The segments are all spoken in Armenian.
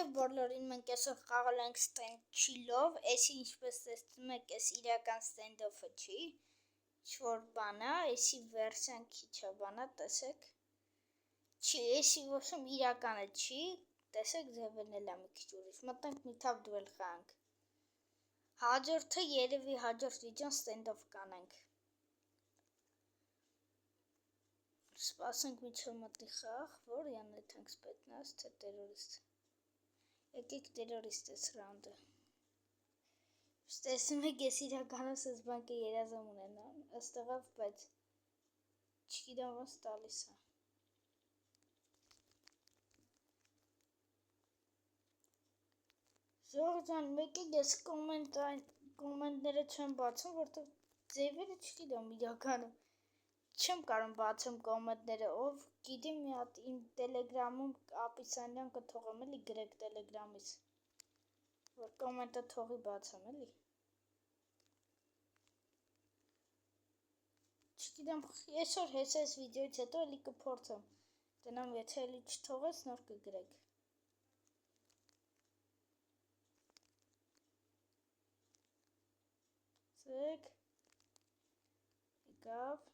Բարև բոլորին, մենք այսօր խաղալ ենք stand-chill-ով, էսի ինչպես տեսնում եք, էս իրական stand-off-ը չի, ինչ-որ բան է, էսի վերսիան քիչ է բանա, տեսեք, չի, էսի ոչմ իրականը չի, տեսեք ձևերն էլ է մի քիչ ուրիշ, մտնենք մի թավ դուել խաղանք, հաջորդը երևի հաջորդ վիդեոն stand-off կանենք, սպասենք միջով մտնի խաղ, որ յանետանք սպետնաց, թե տերորիստ, եկեք տերորիստ ես ռանդը, տեսնում եք ես իրականս ես բանկը երազում ունենամ, աստեղավ, բայց չգիտեմ ոնց տալիս է, Ժողջան, մեկեք ես կոմենտները չեմ բացում, որտեղ ձևերը չգիտեմ իրականում, չեմ կարող բացում կոմենտները, ով գիտի մի հատ իմ տելեգրամում ապիսանյան կթողեմ էլի գրեք տելեգրամից, որ կոմենտը թողի բացեմ էլի, չգիտեմ, այսօր հեսա այս վիդեոից հետո էլի կփորձեմ, տնամ եթե էլի չթողես նոր կգրեք, ծեք, եկավ,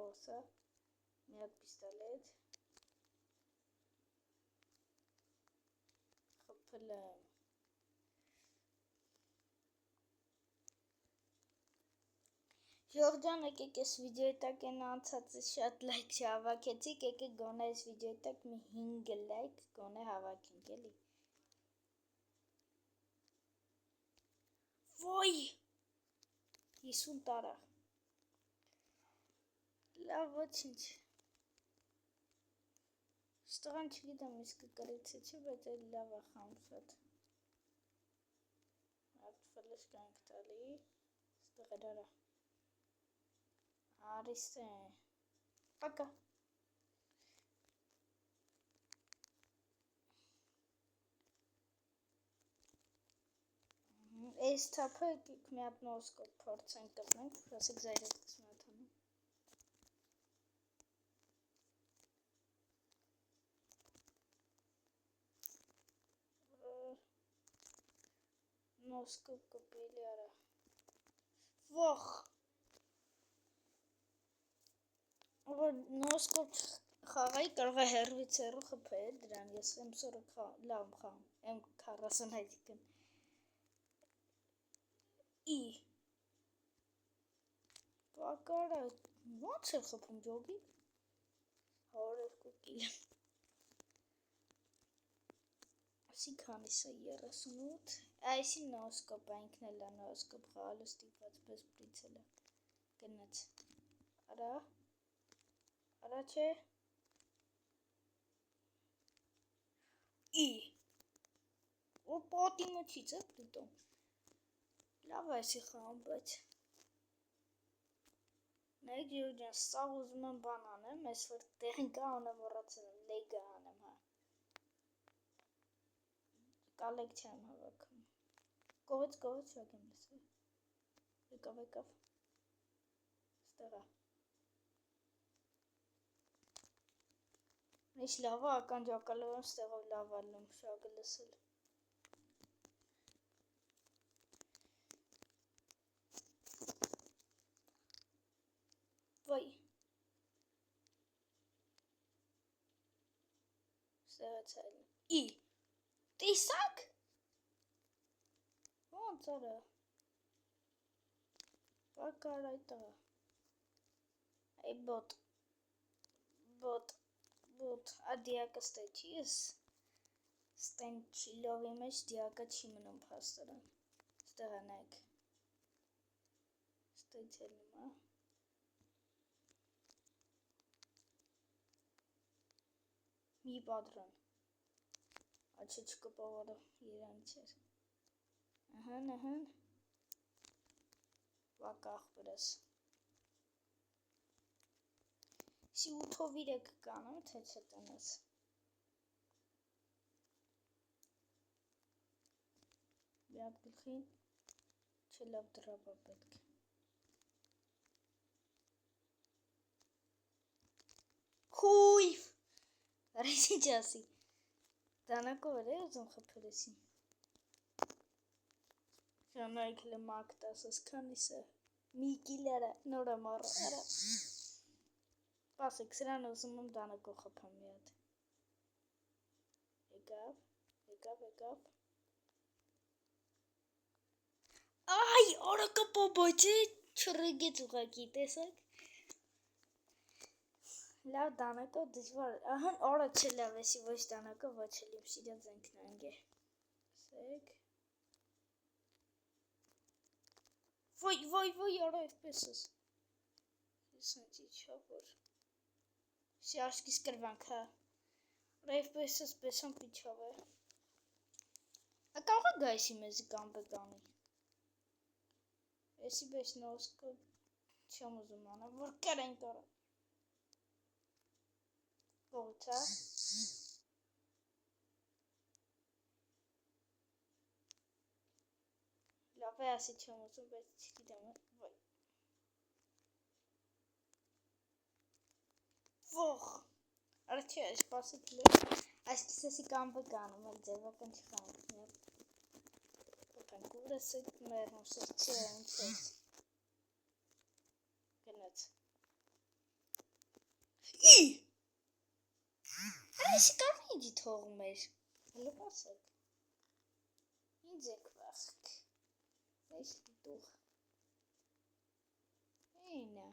Օսա, մի հատ պիստոլետ, խփլեմ, Ժողջան, եկեք ես վիդեոյի տակ են անցածը շատ լայք չհավաքեցիք, եկեք գոնե ես վիդեոյի տակ մի 5 լայք գոնե հավաքենք էլի, ոյ, 50 տարա, լավ ոչինչ, Ստղան չգիտեմ իսկը կրիցի չի, բայց էլ լավ է խամսատ, այդ ֆլեշ կանք տալի, ստղեր արա, արիստ է, պակա, Այս թափը եկեք մի հատ նոսկոպ փորձենք կպնենք, ասեք զայրեք կսմատանում, Նոսկոպ կպիլի արա, ոխ, որ նոսկոպ խաղայի կարող է հեռվից հեռու խփել դրան, ես M40 լավ խաղում, M40 հայտիկն, ի, պակարա, ոնց է խփում ջոգի, 102 կիլ, ասի քանիս է 38, այսի նոսկոպ այնքն էլ է նոսկոպ խաղալու ստիպված պես պրիցել է, գնաց, արա չէ, ի, ու պոտի մոչից է պրիտոմ, լավ այսի խաղում, բայց, նայք ջան, սաղ ուզում եմ բան անեմ, ես որ տեղին կա անեմ որացել եմ, լեգա անեմ, հա, կալեկցիա եմ հավաքում, կողեց շակ եմ լսել, եկավ, ստեղա, Ինչ լավա ականջակալով եմ ստեղով լավ ալում, շակը լսել, վայ, ստեղեց այլն, ի, տեսակ, ոնց արա, պակար այտաղա, այ բոտ, ադիակը ստե չի ես, stand-chill-ովի մեջ դիակը չի մնում պաստարան, ստեղ անայք, ստեյցելում է, մի պատրան, աչը չկպավորը իրանից էր, ըհն, վակ աղբրս, Սի 8-3 կանեմ, թե չտնես, մի հատ գլխին, չէ լավ դրապա պետք, Քույվ, արես ինչ ասի, Դանակով էր ուզում խփել էսին։ Շանայք հլը մակ տասս քանիսը մի կիլերը նոր եմ առը։ Պասեք սրան ուզում եմ դանակով խփեմ մի հատ։ Եկավ։ Այ, օրը կպոպոչի չռգեց ուղակի, տեսակ։ Լավ դանակով դժվար, ահան օրը չլավ էսի ոչ դանակով ոչ լիմ սիրյա ձենքնանգ է։ Սեք։ Ոյ, արա էվպես ես։ Ես անցի չապոր։ Սի աշկիս կրվանք, հա։ Արա էվպես ես բեսան պիչավ է։ Ակաղը գայսի մեզի կամբը կանի։ Էսի բես նոսկը չեմ ուզում անա, որ կրեն կարա։ Կողցա։ Լավ է ասի չեմ ուզում, բայց չգիտեմ է, ոյ։ Վող, արա չէ, սպասի կլեր, այս կիսեսի կամբը կանում էլ ձևական չխանք միապ։ Ոպենք ուրեսը մերնում սրցի է ինցես։ Գնաց։ Ի! Այսի կարմ իջի թողում էր, հլը պասակ։ Ինձ եք վախք, այս դուղ։ Էինա։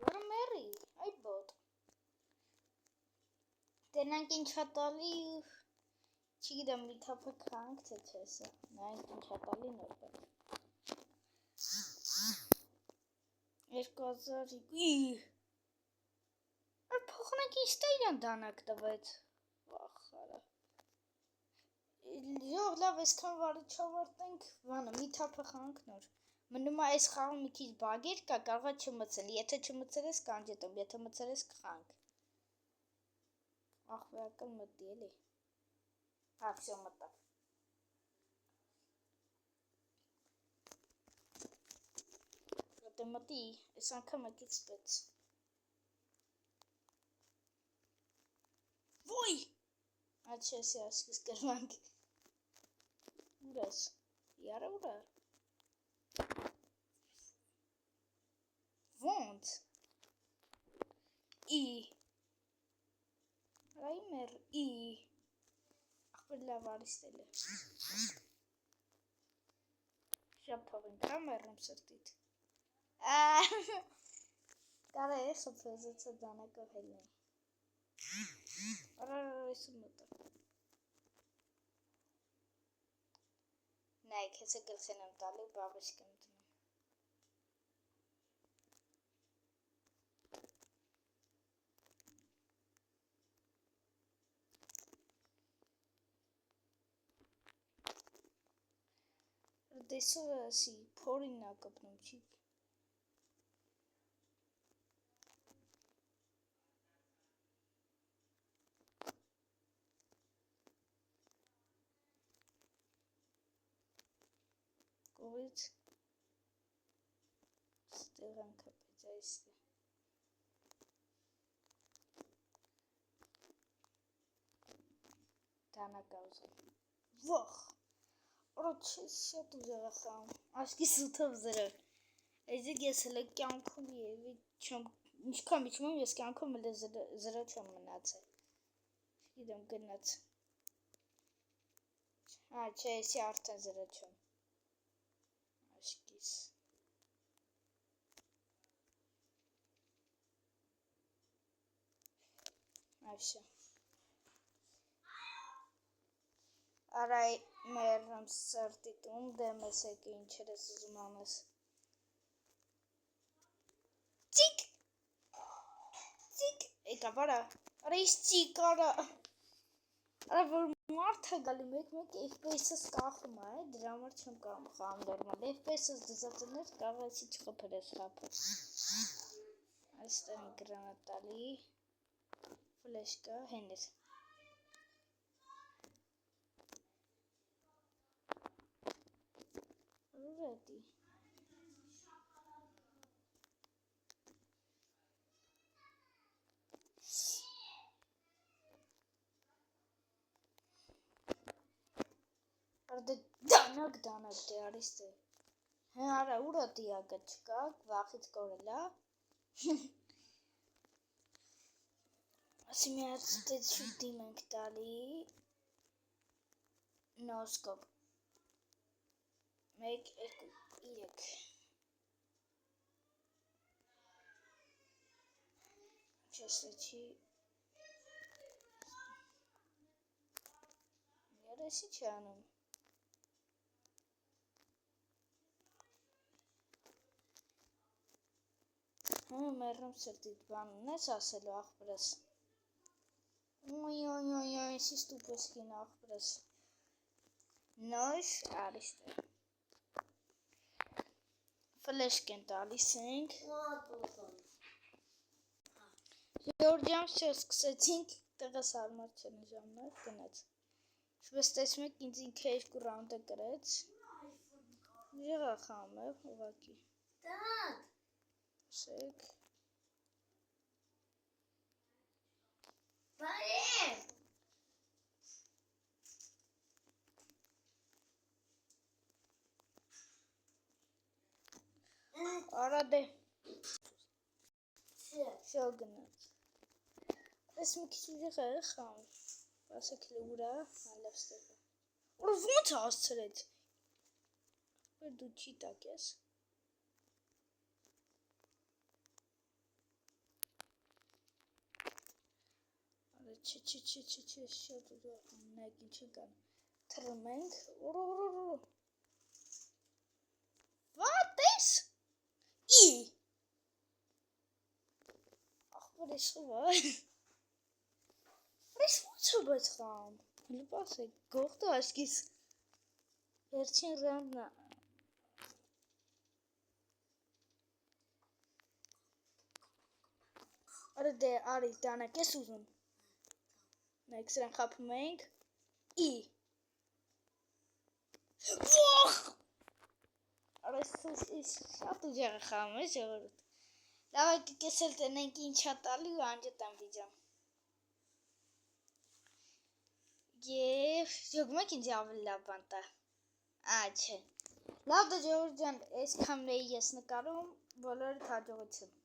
Յորը մերի, այ բոտ։ Տենանք ինչ հատալի, չգիտեմ մի թապը կրանք, թե չեսը, նայնք ինչ հատալի նորբեր։ 2000 Ար փոխնակ ինչ տա իրան դանակ տվեց, վախ արա, յող լավ այսքան վարի չավարտենք, վանը մի թապը խանք նոր, մնում այս խաղը մի քիչ բագեր կա, կարողա չմծել, եթե չմծել ես կանջետում, եթե մծել ես կխանք, ախվեակը մտի էլի, հա վսյո մտավ, Դե մտի, այս անգամ եկից սպեց։ Ոյ! Այդ չեսի ասկիս կրվանք։ Ուր ես, յարը ուրա։ Ոնց։ Ի։ Արայի մեր, ի։ Ախպեր լավ արիստել է։ Շապ թողինք, հա մերում սրտիտ։ Կարա է խպվեզեցը դանակով հելնի։ Արարարեսը մտը։ Նայք, հեսը գլխեն եմ տալի, բաբշկ եմ դնում։ Դեսովը ասի, փորին նա կպնում չի։ Կողից ստեղ անկապեց այստեղ։ Դանակ ավզում։ Վախ, որը չես շատ ուզեղը խաղում, աշկի սութով զրոր։ Այզիկ ես հլը կյանքում եվի չեմ, ինչքան միչում եմ ես կյանքում հլը զրո չեմ մնացել։ Չգիտեմ գնաց։ Հա, չէ, եսի արդեն զրո չեմ։ Աշկիս։ Այշը։ Արայ մերնեմ սրտիտ ում դեմ ես եկի ինչեր ես ուզում անես։ Ծիկ, եկավ արա, արա իս ծիկ արա, արա որ մարդ է գալի մեկ FPS-ս կախում է, դրա համար չեմ կարում խաղամ նորմալ, FPS-ս դզածներ կարող էսի չխպր ես խապը, այստեղ են գրանատալի, ֆլեշ կա, հեն էր, ուր էդի, Արդե դանակ դե արիստե։ Հնարը ուրա դիակը չկա, վախից կորելա։ Ասի մի հատ դե շուտիմ ենք տալի։ Նոսկոպ 1, 2, 3 Չեսեցի երեսի չի անում մերնում սրտիտ բանն ես ասելու աղբրս ոյ սիստուպեսկին աղբրս նոյս արիստը ֆլեշկ են տալիս ենք Ժորժյամ սկսեցինք տեղս հարմար չեն ժամներ գնաց Շվես տեսնում եք ինձ ինքը 2 ռաունդը կրեց Եղա խամ է ուղակի Սեք Արա դե Շո գնաց Ես մի քիչ ուրիշ է խամ Ասեք ուրա հալավ ստեղը Ուր ոնց հասցրեց Դու չի տակ ես Չէ շատ նայք ինչի կան թռում ենք What is ի ախպր ես խվա Ես ոնց է բայց խամ լպաս է գողտը ասկիս վերջին ռանդնա Արը դե արի տանակ ես ուզում Նայք սրան խապում ենք ի Ոխ Արը շատ ուժեղ է խաղում է ժողովուրդ Լավ եկեք ես էլ տնենք ինչա տալի ու անջտամ վիդեո Եվ ժողում եք ինձ ավելի լավ բան տա Չէ Լավ դե ժողովուրդ ջան այս կամրեի ես նկարում բոլորդ հաջողություն